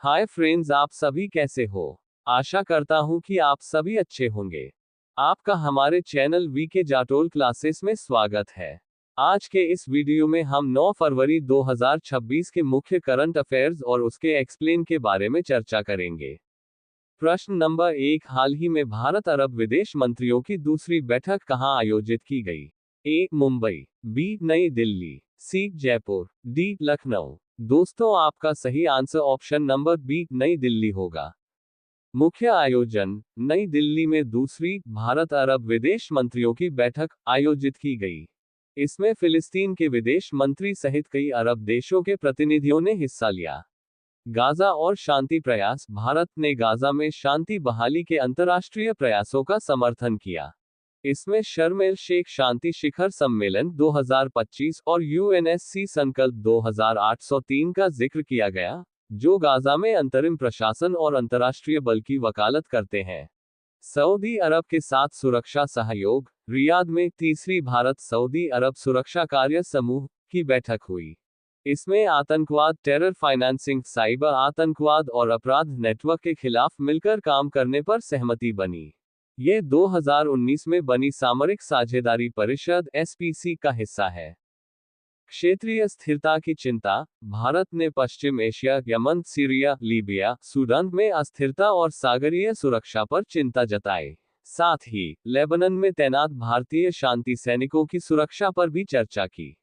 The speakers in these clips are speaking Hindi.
हाय फ्रेंड्स, आप सभी कैसे हो। आशा करता हूं कि आप सभी अच्छे होंगे। आपका हमारे चैनल वीके जाटोल क्लासेस में स्वागत है। आज के इस वीडियो में हम 9 फरवरी 2026 के मुख्य करंट अफेयर्स और उसके एक्सप्लेन के बारे में चर्चा करेंगे। प्रश्न नंबर 1, हाल ही में भारत अरब विदेश मंत्रियों की दूसरी बैठक कहां आयोजित की गई? ए. मुंबई, बी. नई दिल्ली, सी. जयपुर, डी. लखनऊ। दोस्तों, आपका सही आंसर ऑप्शन नंबर बी नई दिल्ली होगा। मुख्य आयोजन नई दिल्ली में दूसरी भारत अरब विदेश मंत्रियों की बैठक आयोजित की गई। इसमें फिलिस्तीन के विदेश मंत्री सहित कई अरब देशों के प्रतिनिधियों ने हिस्सा लिया। गाजा और शांति प्रयास भारत ने गाजा में शांति बहाली के अंतर्राष्ट्रीय प्रयासों का समर्थन किया। इसमें शर्म एल शेख शांति शिखर सम्मेलन 2025 और यूएनएससी संकल्प 2803 का जिक्र किया गया, जो गाजा में अंतरिम प्रशासन और अंतर्राष्ट्रीय बल की वकालत करते हैं। सऊदी अरब के साथ सुरक्षा सहयोग रियाद में तीसरी भारत सऊदी अरब सुरक्षा कार्य समूह की बैठक हुई। इसमें आतंकवाद, टेरर फाइनेंसिंग, साइबर आतंकवाद और अपराध नेटवर्क के खिलाफ मिलकर काम करने पर सहमति बनी। ये 2019 में बनी सामरिक साझेदारी परिषद एसपीसी का हिस्सा है। क्षेत्रीय स्थिरता की चिंता भारत ने पश्चिम Asia, Yemen, Syria, Libya, Sudan में अस्थिरता और सागरीय सुरक्षा पर चिंता जताई। साथ ही लेबनान में तैनात भारतीय शांति सैनिकों की सुरक्षा पर भी चर्चा की।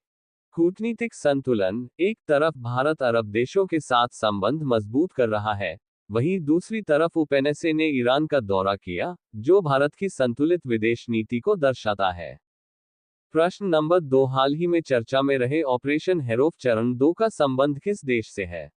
कूटनीतिक संतुलन एक तरफ भारत अरब देशों के साथ संबंध मजबूत कर रहा है, वहीं दूसरी तरफ ओपेनसे ने ईरान का दौरा किया, जो भारत की संतुलित विदेश नीति को दर्शाता है। प्रश्न नंबर 2, हाल ही में चर्चा में रहे ऑपरेशन हेरोफ चरण 2 का संबंध किस देश से है?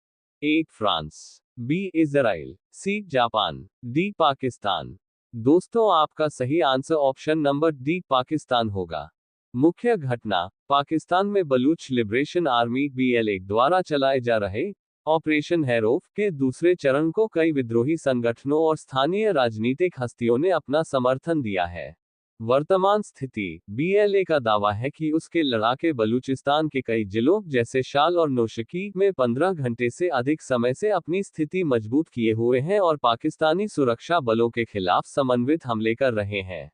A. France, B. Israel, C. Japan, D. Pakistan. दोस्तों, आपका सही answer option number D Pakistan होगा। मुख्य घटना पाकिस्तान में बलूच लिबरेशन आर्मी BLA द्वारा चलाए जा रहे ऑपरेशन हेरोफ के दूसरे चरण को कई विद्रोही संगठनों और स्थानीय राजनीतिक हस्तियों ने अपना समर्थन दिया है। वर्तमान स्थिति BLA का दावा है कि उसके लड़ाके बलूचिस्तान के कई जिलों जैसे शाल और नौशकी में 15 घंटे से अधिक समय से अपनी स्थिति मजबूत किए हुए हैं और पाकिस्तानी सुरक्षा बलों के खिलाफ समन्वित हमले कर रहे हैं।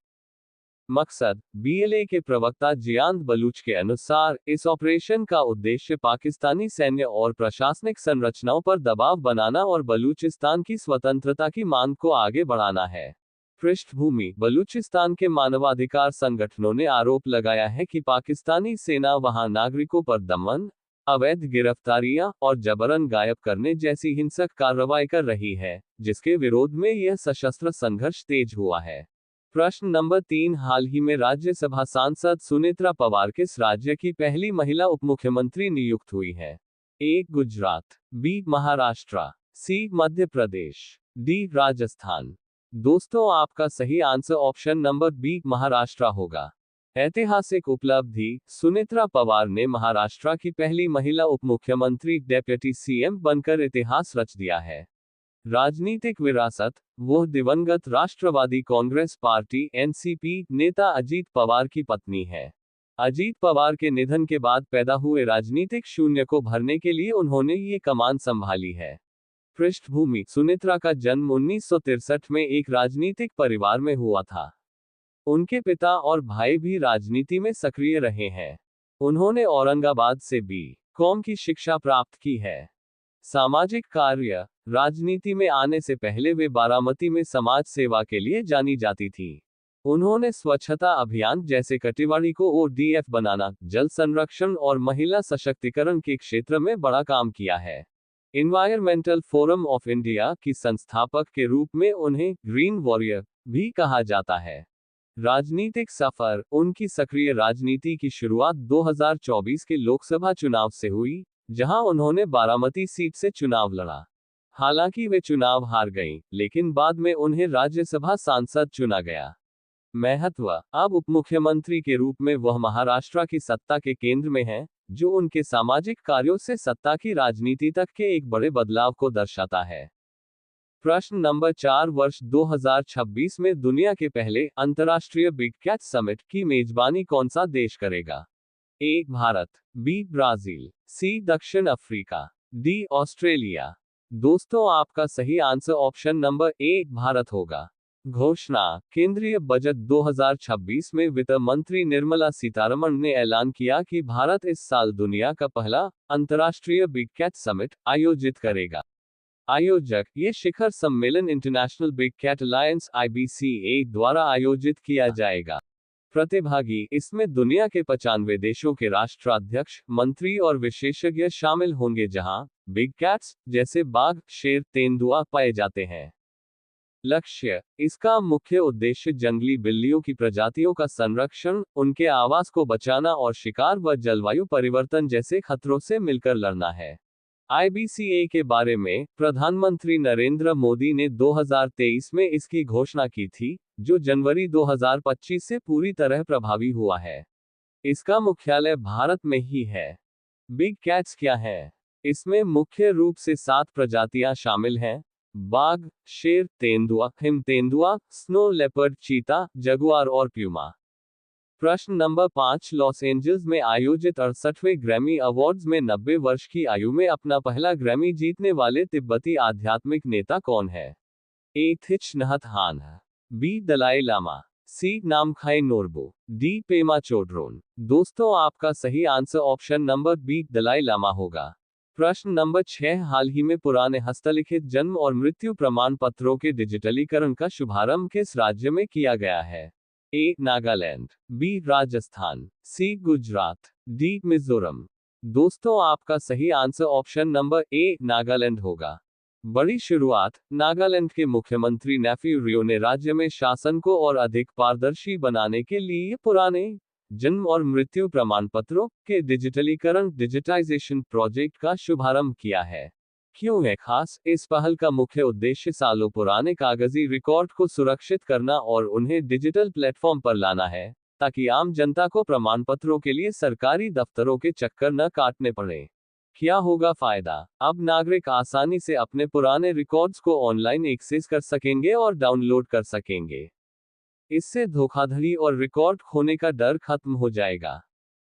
मकसद BLA के प्रवक्ता जियांद बलूच के अनुसार इस ऑपरेशन का उद्देश्य पाकिस्तानी सैन्य और प्रशासनिक संरचनाओं पर दबाव बनाना और बलूचिस्तान की स्वतंत्रता की मांग को आगे बढ़ाना है। पृष्ठभूमि बलूचिस्तान के मानवाधिकार संगठनों ने आरोप लगाया है कि पाकिस्तानी सेना वहां नागरिकों पर दमन, अवैध गिरफ्तारियां और जबरन गायब करने जैसी हिंसक कार्रवाई कर रही है, जिसके विरोध में यह सशस्त्र संघर्ष तेज हुआ है। प्रश्न नंबर 3, हाल ही में राज्यसभा सांसद सुनेत्रा पवार किस राज्य की पहली महिला उपमुख्यमंत्री नियुक्त हुई है? A. Gujarat, B. Maharashtra, C. Madhya Pradesh, D. Rajasthan. दोस्तों, आपका सही answer option number B Maharashtra होगा। ऐतिहासिक उपलब्धि सुनेत्रा पवार ने महाराष्ट्र की पहली महिला उपमुख्यमंत्री डेप्यूटी CM बनकर इतिहास रच दिया है। राजनीतिक विरासत वह दिवंगत राष्ट्रवादी कांग्रेस पार्टी NCP नेता अजीत पवार की पत्नी है। अजीत पवार के निधन के बाद पैदा हुए राजनीतिक शून्य को भरने के लिए उन्होंने ये कमान संभाली है। पृष्ठभूमि सुनेत्रा का जन्म 1963 में एक राजनीतिक परिवार में हुआ था। उनके पिता और भाई भी राजनीति में सक्रिय रहे हैं। उन्होंने औरंगाबाद से B.Com की शिक्षा प्राप्त की है। सामाजिक कार्य राजनीति में आने से पहले वे बारामती में समाज सेवा के लिए जानी जाती थी। उन्होंने स्वच्छता अभियान जैसे कटिवाड़ी को ODF बनाना, जल संरक्षण और महिला सशक्तिकरण के क्षेत्र में बड़ा काम किया है। एनवायरमेंटल फोरम ऑफ इंडिया की संस्थापक के रूप में उन्हें ग्रीन वॉरियर भी कहा जाता है। राजनीतिक सफर उनकी सक्रिय राजनीति की शुरुआत 2024 के लोकसभा चुनाव से हुई, जहां उन्होंने बारामती सीट से चुनाव लड़ा। हालांकि वे चुनाव हार गईं, लेकिन बाद में उन्हें राज्यसभा सांसद चुना गया। महत्व अब उपमुख्यमंत्री के रूप में वह महाराष्ट्र की सत्ता के केंद्र में हैं, जो उनके सामाजिक कार्यों से सत्ता की राजनीति तक के एक बड़े बदलाव को दर्शाता है। प्रश्न नंबर 4, वर्ष 2026 में दुनिया के पहले अंतर्राष्ट्रीय बिग कैट समिट की मेजबानी कौन सा देश करेगा? ए. भारत, बी. ब्राजील, सी. दक्षिण अफ्रीका, डी. ऑस्ट्रेलिया। दोस्तों आपका सही answer option number A Bharat होगा। घोषणा। केंद्रीय बजट 2026 में वित्त मंत्री निर्मला सीतारमण ने ऐलान किया कि भारत इस साल दुनिया का पहला अंतर्राष्ट्रीय बिग कैट समिट आयोजित करेगा। आयोजक। ये शिखर सम्मेलन international big cat alliance IBCA द्वारा आयोजित किया जाएगा। प्रतिभागी। इसमें दुनिया के 95 देशों के राष्ट्राध्यक्ष, मंत्री और विशेषज्ञ शामिल होंगे जहां बिग कैट्स जैसे बाघ, शेर, तेंदुआ पाए जाते हैं। लक्ष्य। इसका मुख्य उद्देश्य जंगली बिल्लियों की प्रजातियों का संरक्षण, उनके आवास को बचाना और शिकार व जलवायु परिवर्तन जैसे खतरों से मिलकर लड़ना है। IBCA के बारे में प्रधानमंत्री नरेंद्र मोदी ने 2023 में इसकी घोषणा की थी, जो जनवरी 2025 से पूरी तरह प्रभावी हुआ है। इसका मुख्यालय भारत में ही है। बिग कैट्स क्या है? इसमें मुख्य रूप से 7 प्रजातियां शामिल हैं: बाघ, शेर, तेंदुआ, हिम तेंदुआ, स्नो लेपर्ड, चीता, जगुआर और प्यूमा। प्रश्न नंबर 5। लॉस एंजल्स में आयोजित 68वें ग्रैमी अवार्ड्स में 90 वर्ष की आयु में अपना पहला ग्रैमी जीतने वाले तिब्बती आध्यात्मिक नेता कौन है? ए Thich Nhat Hanh, B Dalai Lama, C Namkhai Norbu, D Pema Chodron. दोस्तों आपका सही answer option number B Dalai Lama होगा। प्रश्न नंबर 6। हाल ही में पुराने हस्तलिखित जन्म और मृत्यु प्रमाण पत्रों के डिजिटलीकरण का शुभारंभ किस राज्य में किया गया है? ए नागालैंड, बी राजस्थान, सी गुजरात, डी मिजोरम। दोस्तों आपका सही answer option number A Nagaland होगा। बड़ी शुरुआत। नागालैंड के मुख्यमंत्री नेफ्यू रियो ने राज्य में शासन को और अधिक पारदर्शी बनाने के लिए पुराने जन्म और मृत्यु प्रमाण पत्रों के डिजिटलीकरण डिजिटाइजेशन प्रोजेक्ट का शुभारंभ किया है। क्यों है खास? इस पहल का मुख्य उद्देश्य सालों पुराने कागजी रिकॉर्ड को सुरक्षित करना और उन्हें डिजिटल प्लेटफॉर्म पर लाना है, ताकि आम जनता को प्रमाण पत्रों के लिए सरकारी दफ्तरों के चक्कर न काटने पड़े। क्या होगा फायदा? अब नागरिक आसानी से अपने पुराने रिकॉर्ड्स को ऑनलाइन एक्सेस कर सकेंगे और डाउनलोड कर सकेंगे। इससे धोखाधड़ी और रिकॉर्ड खोने का डर खत्म हो जाएगा।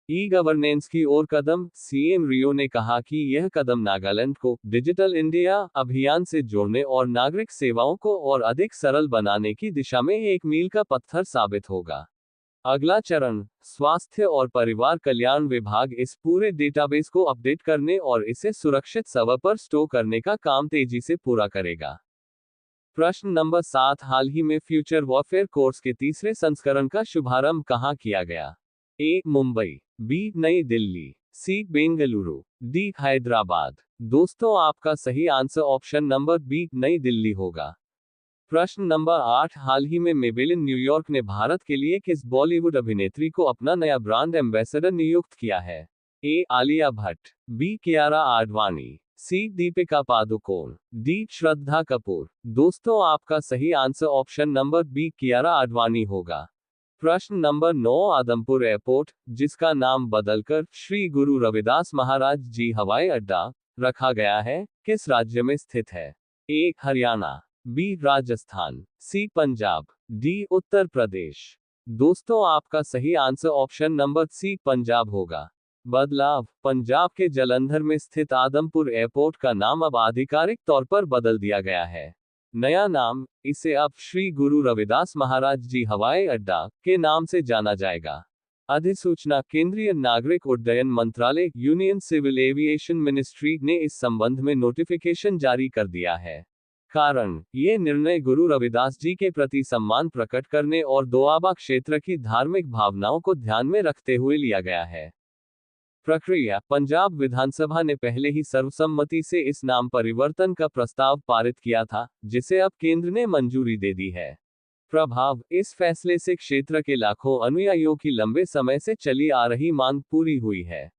ई गवर्नेंस की ओर कदम। सीएम रियो ने कहा कि यह कदम नागालैंड को डिजिटल इंडिया अभियान से जोड़ने और नागरिक सेवाओं को और अधिक सरल बनाने की दिशा में एक मील का पत्थर साबित होगा। अगला चरण। स्वास्थ्य और परिवार कल्याण विभाग इस पूरे डेटाबेस को अपडेट करने और इसे सुरक्षित सर्वर पर स्टोर करने का काम तेजी से पूरा करेगा। प्रश्न नंबर 7। हाल ही में फ्यूचर वॉरफेयर कोर्स के तीसरे संस्करण का शुभारंभ कहाँ किया गया? ए मुंबई, बी नई दिल्ली, सी बेंगलुरु, डी हैदराबाद। दोस्तों आपका सही आंसर ऑप्शन नंबर बी नई दिल्ली होगा। प्रश्न नंबर 8। हाल ही में मेबेलिन न्यूयॉर्क ने भारत के लिए किस बॉलीवुड अभिनेत्री को अपना नया ब्रांड एम्बेसडर नियुक्त किया है? A Alia Bhatt, B Kiara Advani, C Deepika Padukone, D Shraddha Kapoor. दोस्तों आपका सही answer option number B Kiara Advani होगा। प्रश्न नंबर 9। आदमपुर एयरपोर्ट, जिसका नाम बदलकर श्री गुरु रविदास महाराज जी हवाई अड्डा रखा गया है, किस राज्य में स्थित है? A Haryana, B Rajasthan, C Punjab, D Uttar Pradesh. दोस्तों आपका सही answer option number C Punjab होगा। बदलाव। पंजाब के जलंधर में स्थित आदमपुर एयरपोर्ट का नाम अब आधिकारिक तौर पर बदल दिया गया है। नया नाम, इसे अब श्री गुरु रविदास महाराज जी हवाई अड्डा के नाम से जाना जाएगा। अधिसूचना। केंद्रीय नागरिक उड्डयन मंत्रालय यूनियन सिविल एविएशन मिनिस्ट्री ने इस संबंध में नोटिफिकेशन जारी कर दिया है। कारण। ये निर्णय गुरु रविदास जी के प्रति सम्मान प्रकट करने और दोआबा क्षेत्र की धार्मिक भावनाओं को ध्यान में रखते हुए लिया गया है। प्रक्रिया। पंजाब विधानसभा ने पहले ही सर्वसम्मति से इस नाम परिवर्तन का प्रस्ताव पारित किया था, जिसे अब केंद्र ने मंजूरी दे दी है। प्रभाव। इस फैसले से क्षेत्र के लाखों अनुयायियों की लंबे समय से चली आ रही मांग पूरी हुई है।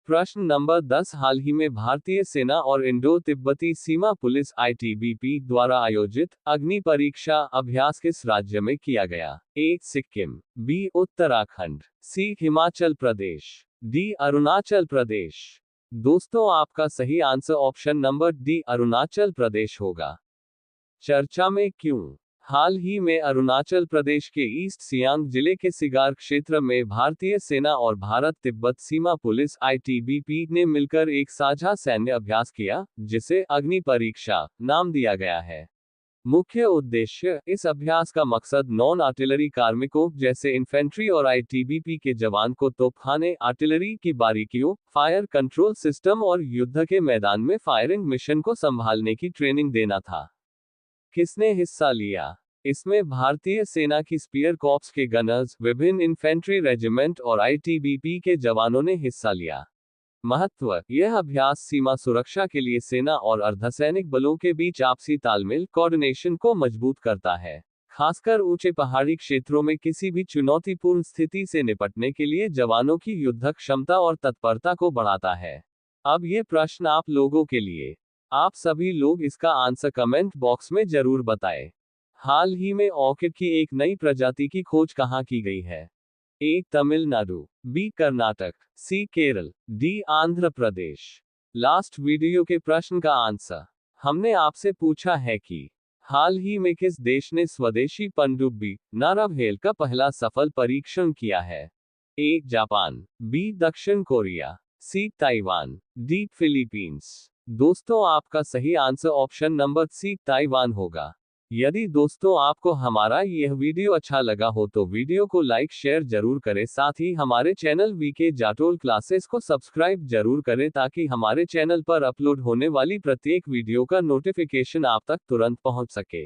प्रश्न नंबर 10। हाल ही में भारतीय सेना और इंडो तिब्बती सीमा पुलिस ITBP द्वारा आयोजित अग्नि परीक्षा अभ्यास किस राज्य में किया गया? A Sikkim, B Uttarakhand, C Himachal Pradesh, D Arunachal Pradesh. दोस्तों आपका सही answer option number D Arunachal Pradesh होगा। चर्चा में क्यों? हाल ही में अरुणाचल प्रदेश के ईस्ट सियांग जिले के सिगार क्षेत्र में भारतीय सेना और भारत तिब्बत सीमा पुलिस आईटीबीपी ने मिलकर एक साझा सैन्य अभ्यास किया, जिसे अग्नि परीक्षा नाम दिया गया है। मुख्य उद्देश्य इस अभ्यास का मकसद नॉन आर्टिलरी कार्मिकों जैसे इन्फेंट्री और आईटीबीपी के जवान को तोपखाने, आर्टिलरी की बारीकियों, फायर कंट्रोल सिस्टम और युद्ध के मैदान में फायरिंग मिशन को संभालने की ट्रेनिंग देना था। किसने हिस्सा लिया? इसमें भारतीय सेना की स्पीयर कॉर्प्स के गनर्स, विभिन्न इन्फेंट्री रेजिमेंट और आईटीबीपी के जवानों ने हिस्सा लिया। महत्व: यह अभ्यास सीमा सुरक्षा के लिए सेना और अर्धसैनिक बलों के बीच आपसी तालमेल कोऑर्डिनेशन को मजबूत करता है, खासकर ऊंचे पहाड़ी क्षेत्रों में किसी भी चुनौतीपूर्ण स्थिति से निपटने के लिए जवानों की युद्ध क्षमता और तत्परता को बढ़ाता है। अब ये प्रश्न आप लोगों के लिए। आप सभी लोग इसका आंसर कमेंट बॉक्स में जरूर बताएं। हाल ही में ऑर्किड की एक नई प्रजाति की खोज कहाँ की गई है? ए. तमिलनाडु, बी. कर्नाटक, सी. Kerala, D. Andhra Pradesh. Last video के प्रश्न का आंसर हमने आपसे पूछा है कि हाल ही में किस देश ने स्वदेशी पनडुब्बी नाराव्हेल का पहला सफल परीक्षण किया है? ए. Japan, B. दक्षिण Korea, C. Taiwan, D. Philippines. दोस्तों, आपका सही answer option number C Taiwan होगा। यदि दोस्तों आपको हमारा यह वीडियो अच्छा लगा हो तो वीडियो को लाइक शेयर जरूर करें, साथ ही हमारे चैनल वीके जाटोल क्लासेस को सब्सक्राइब जरूर करें ताकि हमारे चैनल पर अपलोड होने वाली प्रत्येक वीडियो का नोटिफिकेशन आप तक तुरंत पहुंच सके।